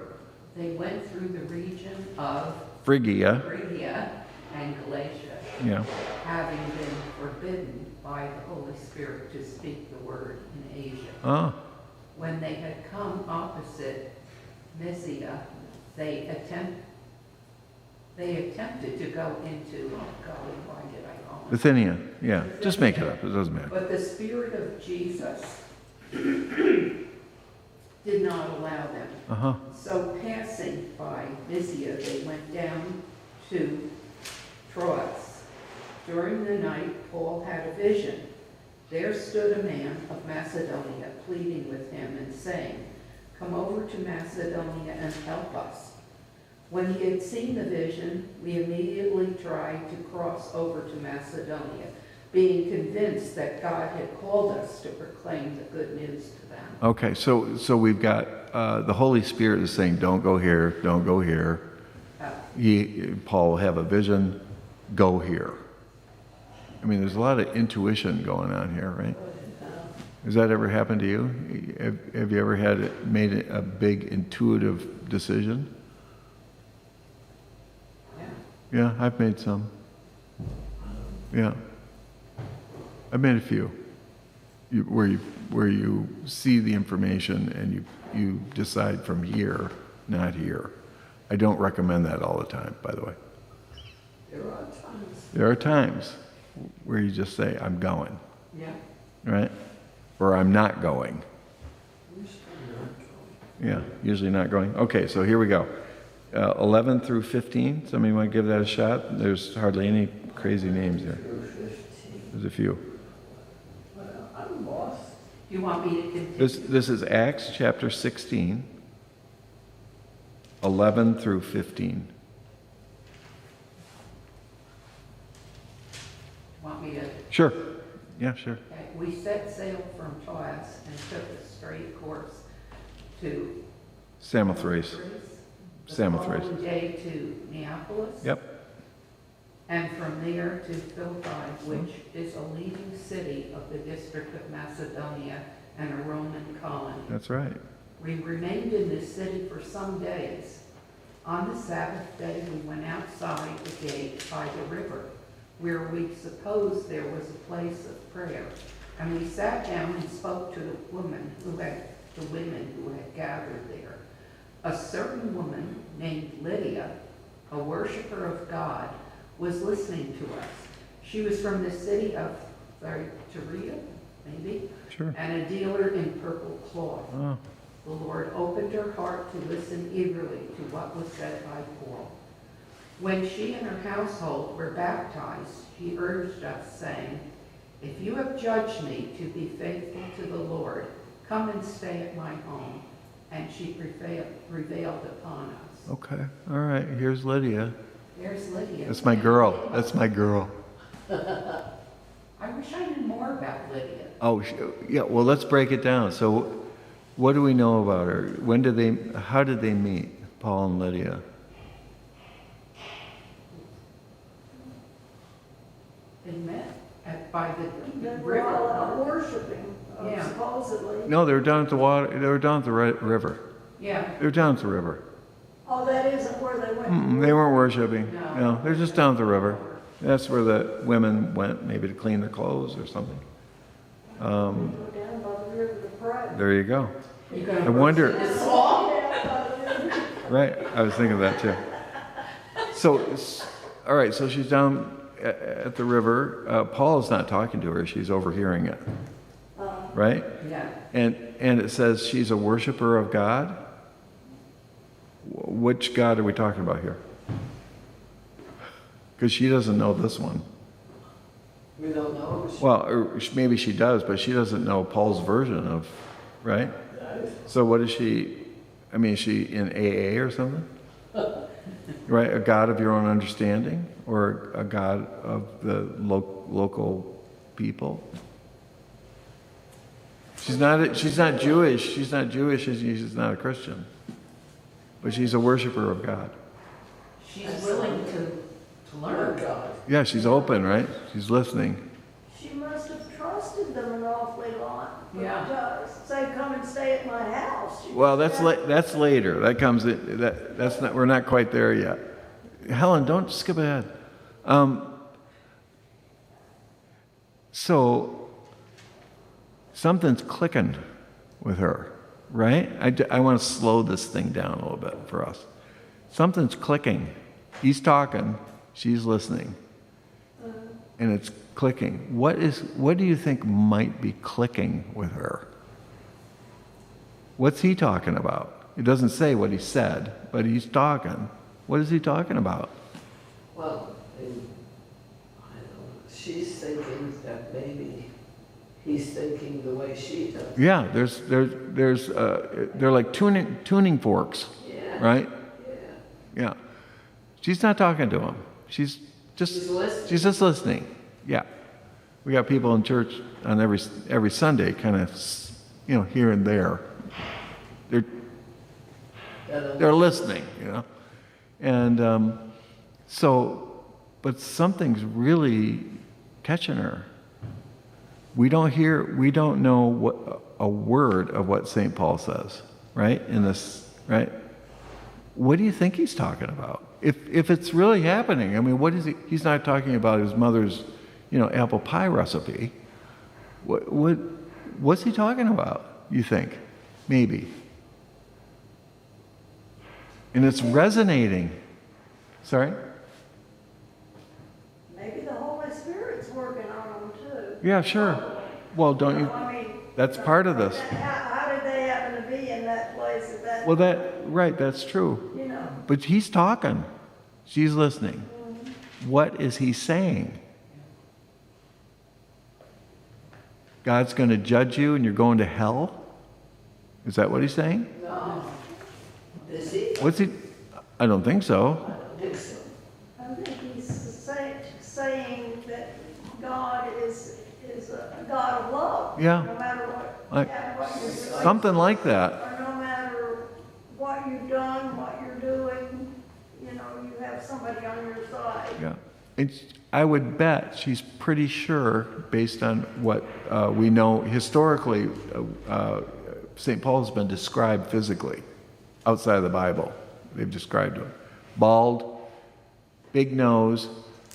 They went through the region of Phrygia. Phrygia and Galatia, Yeah. having been forbidden by the Holy Spirit to speak the word in Asia. Oh, When they had come opposite Mysia, they attempted to go into, oh golly, why did I call it? Bithynia. Yeah. Just make it up. It doesn't matter. But the Spirit of Jesus did not allow them. Uh-huh. So passing by Mysia, they went down to Troas. During the night, Paul had a vision. There stood a man of Macedonia pleading with him and saying, "Come over to Macedonia and help us." When he had seen the vision, we immediately tried to cross over to Macedonia, being convinced that God had called us to proclaim the good news to them. Okay, so we've got the Holy Spirit is saying, don't go here, don't go here. Paul will have a vision, go here. I mean, there's a lot of intuition going on here, right? Has that ever happened to you? Have you ever made a big intuitive decision? Yeah, I've made some. Yeah. I've made a few. Where you see the information and you decide from here, not here. I don't recommend that all the time, by the way. There are times where you just say, I'm going. Yeah. Right? Or I'm not going. Yeah, usually not going. Okay, so here we go. 11 through 15. Somebody want to give that a shot? There's hardly any crazy names there. There's a few. I'm lost. Do you want me to continue? This is Acts chapter 16, 11 through 15. Want me to? Sure. Yeah, sure. Okay. We set sail from Troas and took a straight course to Samothrace. The Samothrace. following day to Neapolis. Yep. And from there to Philippi, which is a leading city of the district of Macedonia and a Roman colony. That's right. We remained in this city for some days. On the Sabbath day, we went outside the gate by the river, where we supposed there was a place of prayer. And we sat down and spoke to the women who had gathered there. A certain woman named Lydia, a worshiper of God, was listening to us. She was from the city of Thyatira, maybe, Sure. and a dealer in purple cloth. Oh, The Lord opened her heart to listen eagerly to what was said by Paul. When she and her household were baptized, she urged us, saying, "If you have judged me to be faithful to the Lord, come and stay at my home." And she prevailed upon us. okay. All right. Here's Lydia. There's Lydia. That's my girl. That's my girl. I wish I knew more about Lydia. Oh, yeah. Well, let's break it down. So What do we know about her? How did they meet, Paul and Lydia? They met by the They were all river. out worshiping, Yeah. supposedly. No, they were down at the water. They were down at the river. Yeah, They were down at the river. Oh, that isn't where they went. They weren't worshiping. No. No, they're just down at the river. That's where the women went, maybe to clean their clothes or something. Go down by the river to pray. There you go. you gonna I wonder. this all? Down by the river. Right, I was thinking of that too. So, all right, so she's down at the river. Paul is not talking to her, she's overhearing it. Right? Yeah. And it says she's a worshiper of God. Which God are we talking about here? Because she doesn't know this one. We don't know. Well, or maybe she does, but she doesn't know Paul's version of, right? So what is she? I mean, is she in AA or something? Right? A God of your own understanding, or a God of the local people? She's not Jewish. She's not Jewish. She's not a Christian. But she's a worshiper of God. She's willing to learn. God. Yeah, she's open, right? She's listening. She must have trusted them an awfully lot. Yeah. But say, come and stay at my house. She Well, just that's later. That comes. That's not. We're not quite there yet. Helen, don't skip ahead. So something's clicking with her, right? I want to slow this thing down a little bit for us. Something's clicking. He's talking. She's listening. And it's clicking. What do you think might be clicking with her? What's he talking about? It doesn't say what he said, but he's talking. What is he talking about? Well, I don't know. She's thinking that maybe he's thinking the way she does. Yeah, they're like tuning forks, Yeah. right? Yeah. Yeah. She's not talking to him. She's listening. She's just listening. Yeah. We got people in church on every Sunday, kind of, here and there. They're listening, and but something's really catching her. We don't know what a word of what St. Paul says, right? In this, right? What do you think he's talking about? If it's really happening, I mean, what is he? He's not talking about his mother's, apple pie recipe. What's he talking about? You think? Maybe. And it's resonating. Sorry? Maybe the Holy Spirit's working on them too. Yeah, sure. Well, don't you? I mean, That's part of this. how did they happen to be in that place at that? Well, that's true. But he's talking. She's listening. What is he saying? God's going to judge you and you're going to hell? Is that what he's saying? No. Is he? What's he? I don't think so. I don't think so. I think he's saying that God is a God of love. Yeah. No matter what, Like- what you're doing. Something like that. Or no matter what you've done, what you're doing, you have somebody on your side. Yeah. I would bet she's pretty sure, based on what we know historically, St. Paul has been described physically outside of the Bible. They've described him. Bald, big nose,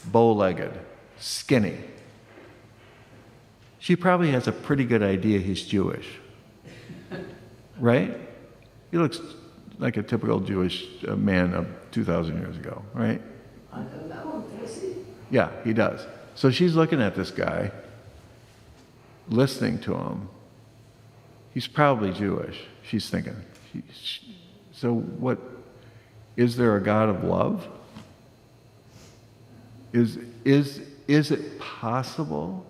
bow-legged, skinny. She probably has a pretty good idea he's Jewish. Right? He looks like a typical Jewish man of 2,000 years ago, right? I don't know. Does he? Yeah, he does. So she's looking at this guy, listening to him. He's probably Jewish, she's thinking. So what, is there a God of love? Is it possible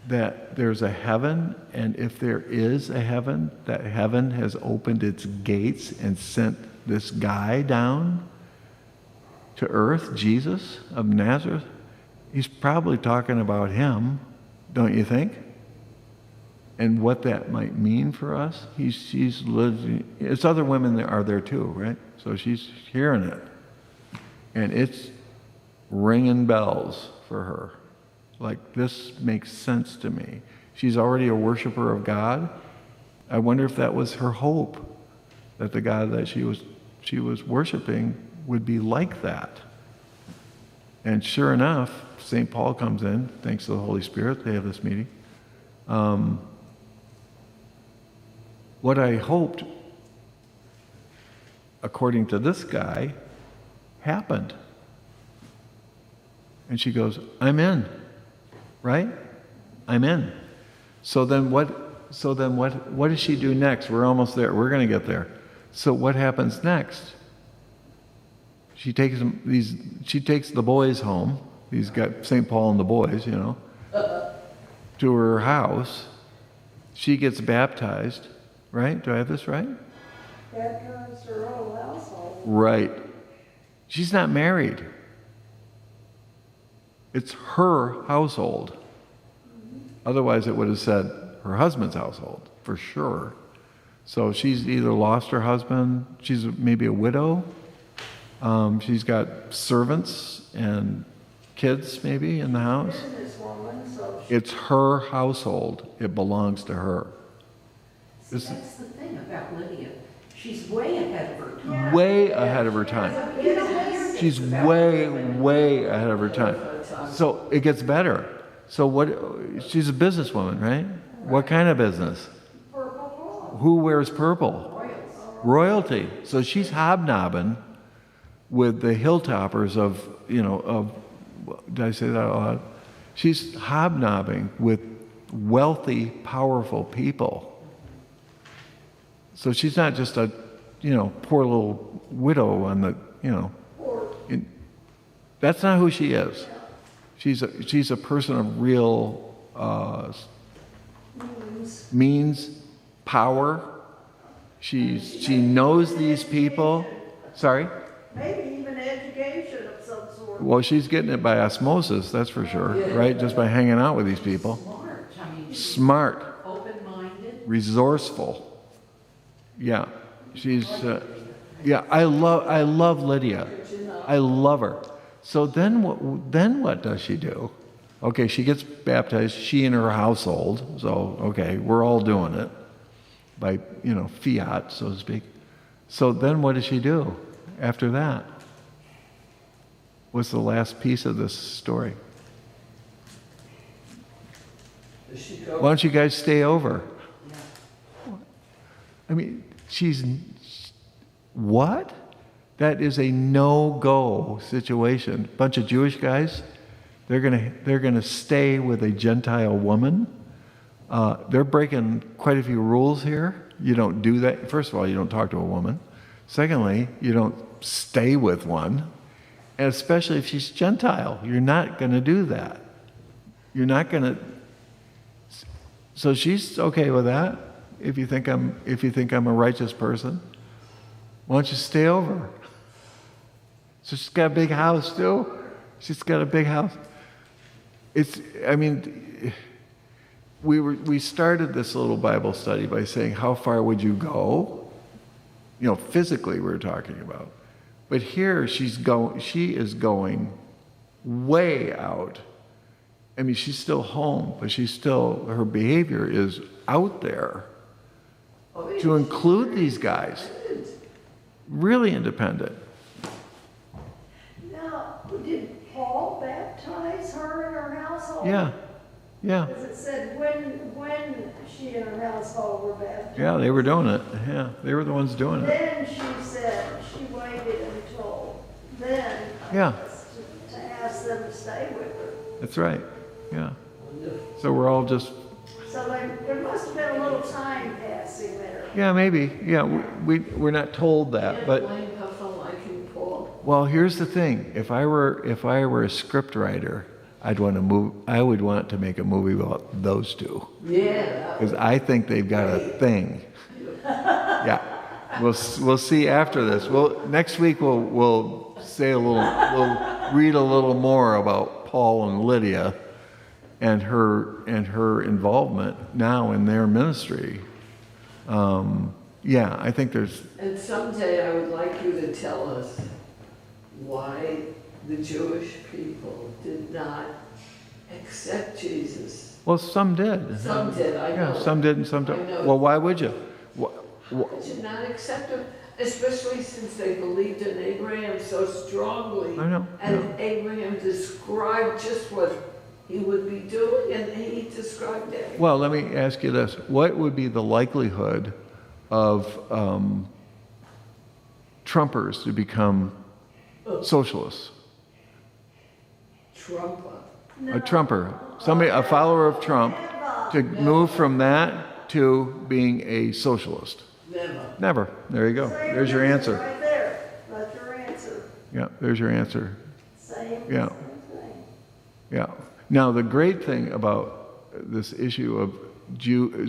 that there's a heaven, and if there is a heaven, that heaven has opened its gates and sent this guy down to earth, Jesus of Nazareth? He's probably talking about him, don't you think? and what that might mean for us. She's living, it's other women that are there too, right? So she's hearing it. And it's ringing bells for her. Like, this makes sense to me. She's already a worshiper of God. I wonder if that was her hope, that the God that she was worshiping would be like that. And sure enough, St. Paul comes in, thanks to the Holy Spirit, they have this meeting. What I hoped, according to this guy, happened. And she goes, I'm in, right? I'm in. So then what does she do next? We're almost there. We're going to get there. So what happens next? She takes the boys home. These got St. Paul and the boys, to her house. She gets baptized, right? Do I have this right? Baptized her whole household. Right. She's not married. It's her household. Otherwise, it would have said her husband's household, for sure. So she's either lost her husband, she's maybe a widow, she's got servants and kids maybe in the house. Businesswoman, so It's her household. It belongs to her. See, that's the thing about Lydia. She's way ahead of her time. Way ahead of her time. She's way ahead of her time. So it gets better. So she's a businesswoman, right? What kind of business? purple. Who wears purple? Royalty. So she's hobnobbing with the hilltoppers of, did I say that out loud? She's hobnobbing with wealthy, powerful people. So she's not just a, poor little widow on the, that's not who she is. She's a person of real means, power. She knows these people. Sorry? Maybe even education of some sort. Well, she's getting it by osmosis, that's for sure, right? Just by hanging out with these people. Smart. I mean, she's Smart, open-minded. resourceful. Yeah, she's. I love Lydia. I love her. So then what does she do? Okay, she gets baptized. She and her household. So okay, we're all doing it by fiat, so to speak. So then what does she do after that? What's the last piece of this story? Does she go? Why don't you guys stay over? I mean, what? That is a no-go situation. Bunch of Jewish guys, they're gonna stay with a Gentile woman. They're breaking quite a few rules here. You don't do that. First of all, you don't talk to a woman. Secondly, you don't stay with one. And especially if she's Gentile, you're not going to do that. You're not going to. So she's okay with that. If you think I'm a righteous person, why don't you stay over? So she's got a big house too. She's got a big house. We started this little Bible study by saying, how far would you go? Physically we were talking about. But here she is going way out. I mean, she's still home, but her behavior is out there to include these guys. Really independent. Now, did Paul baptize her and her household? Yeah. Because it said when she and her household were baptized. Yeah, they were doing it. Yeah, they were the ones doing it. Then she said she waited until then, I Yeah. guess, to ask them to stay with her. That's right. Yeah. So we're all just. So there must have been a little time passing there. Yeah, maybe. Yeah, we're not told that, but. Blame Papa like you, Paul. Well, here's the thing. If I were a script writer, I would want to make a movie about those two. Yeah. Because I think they've got a thing. Yeah. We'll see after this. Next week we'll read a little more about Paul and Lydia, and her involvement now in their ministry. Yeah, I think there's. And someday I would like you to tell us why the Jewish people did not accept Jesus. Well, some did. Some did, I know. Yeah, some did and some I didn't. know. Well, why would you? Why did not accept him? Especially since they believed in Abraham so strongly. I know. And Abraham described just what he would be doing, and he described it. Well, let me ask you this. What would be the likelihood of Trumpers to become socialists? A Trumper. Somebody, a follower of Trump, to move from that to being a socialist. Never. There you go. There's your answer. Right there. That's your answer. Yeah, there's your answer. Same Yeah. thing. Yeah. Now, the great thing about this issue of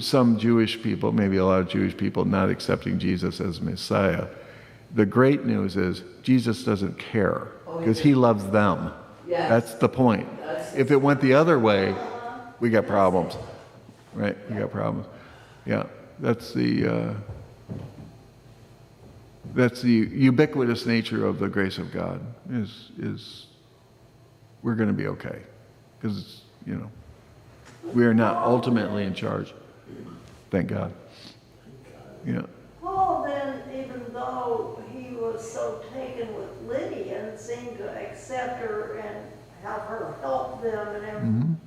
some Jewish people, maybe a lot of Jewish people, not accepting Jesus as Messiah, the great news is Jesus doesn't care because he loves them. Yes. That's the point. If it went the other way, we got problems. Right? We got problems. Yeah. That's the ubiquitous nature of the grace of God is we're going to be okay because, we are not ultimately in charge. Thank God. Yeah. Paul then, even though he was so taken with Lydia and seemed to accept her and have her help them and everything,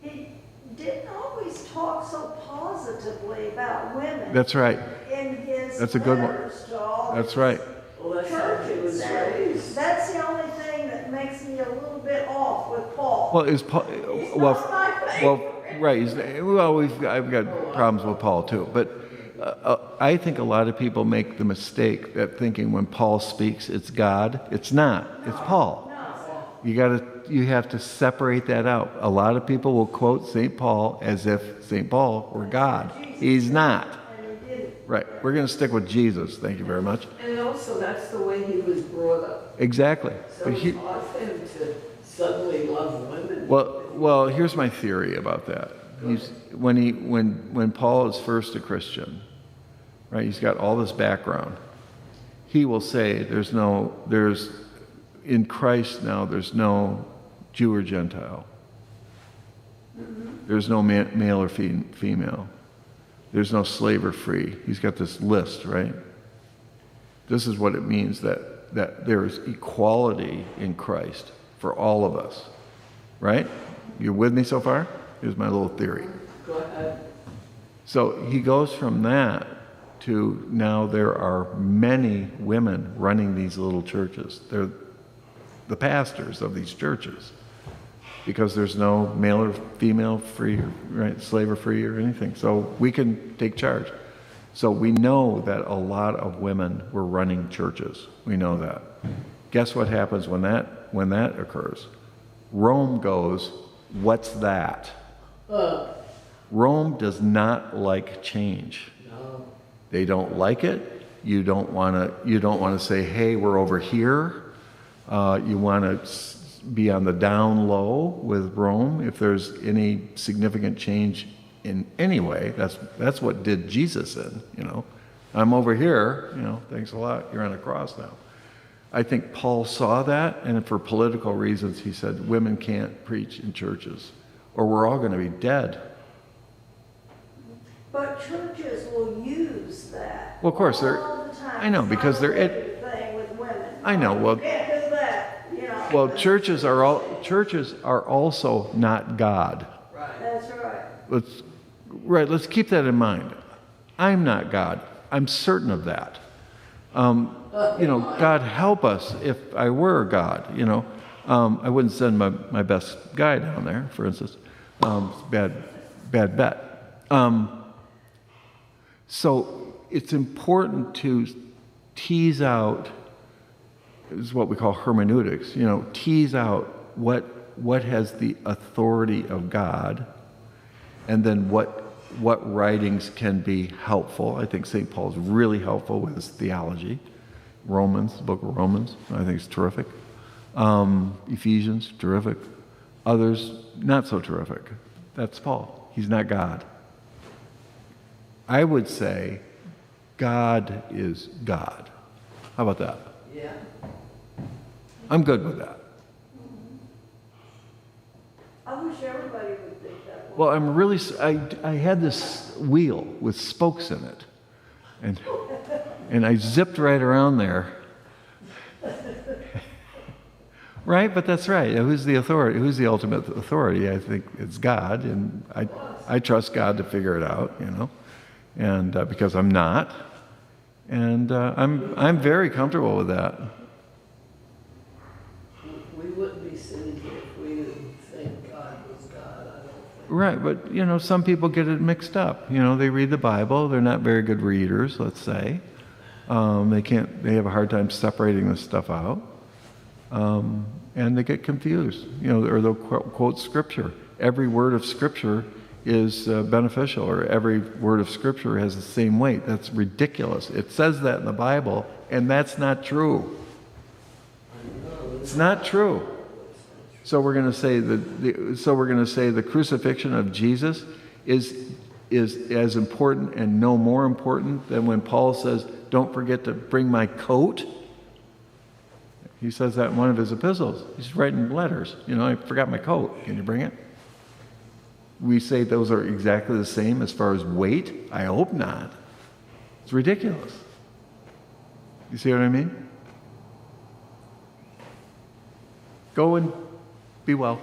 he didn't always talk so positively about women. That's right. In his That's a good one. letters to all That's these right. Well, that's how he was churches. raised. That's the only thing that makes me a little bit off with Paul. Well, is Paul? He's Well, not my favorite. well, right. I've got problems with Paul too, but I think a lot of people make the mistake that thinking when Paul speaks, it's God. It's not. It's Paul. You have to separate that out. A lot of people will quote St. Paul as if St. Paul were God. He's not. Right. We're going to stick with Jesus. Thank you very much. And also, that's the way he was brought up. Exactly. So But it's hard for him to suddenly love women. well, here's my theory about that. When Paul is first a Christian, right? He's got all this background. He will say, in Christ now, there's no Jew or Gentile. There's no male or female. There's no slave or free. He's got this list, right? This is what it means that there is equality in Christ for all of us, right? You with me so far? Here's my little theory. Go ahead. So he goes from that to now there are many women running these little churches. They're the pastors of these churches because there's no male or female free, right, slave or free or anything. So we can take charge. So we know that a lot of women were running churches. We know that. Guess what happens when that occurs? Rome goes, what's that? Rome does not like change. No. They don't like it. You don't want to say, hey, we're over here. You want to be on the down low with Rome. If there's any significant change in any way, that's what did Jesus in, I'm over here, thanks a lot, you're on a cross now. I think Paul saw that, and for political reasons, he said, women can't preach in churches, or we're all going to be dead. But churches will use that. Well, of course, all the time. I know, because they're It's not a thing with women. I know, well, You can't do that, well, churches are also not God. Right. That's right. Let's keep that in mind. I'm not God. I'm certain of that. God help us if I were God, I wouldn't send my best guy down there, for instance. Bad bet. So it's important to tease out, is what we call hermeneutics, tease out what has the authority of God, and then what writings can be helpful. I think St. Paul is really helpful with his theology. The book of Romans, I think is terrific. Ephesians, terrific. others not so terrific. That's Paul. He's not God. I would say God is God. How about that? Yeah. I'm good with that. I wish everybody would think that way. Well, I'm really, I had this wheel with spokes in it, and I zipped right around there. Right, but that's right. Who's the authority? Who's the ultimate authority? I think it's God, and I trust God to figure it out, and because I'm not, and I'm very comfortable with that. We wouldn't be sitting here if we didn't think God was God, I don't think. Right, but some people get it mixed up. They read the Bible, they're not very good readers, let's say. They have a hard time separating this stuff out. And they get confused, or they'll quote Scripture. Every word of Scripture is beneficial, or every word of Scripture has the same weight. That's ridiculous. It says that in the Bible, and that's not true. It's not true. So we're going to say the crucifixion of Jesus is as important and no more important than when Paul says, "Don't forget to bring my coat." He says that in one of his epistles. He's writing letters. I forgot my coat. Can you bring it? We say those are exactly the same as far as weight? I hope not. It's ridiculous. You see what I mean? Go and be well.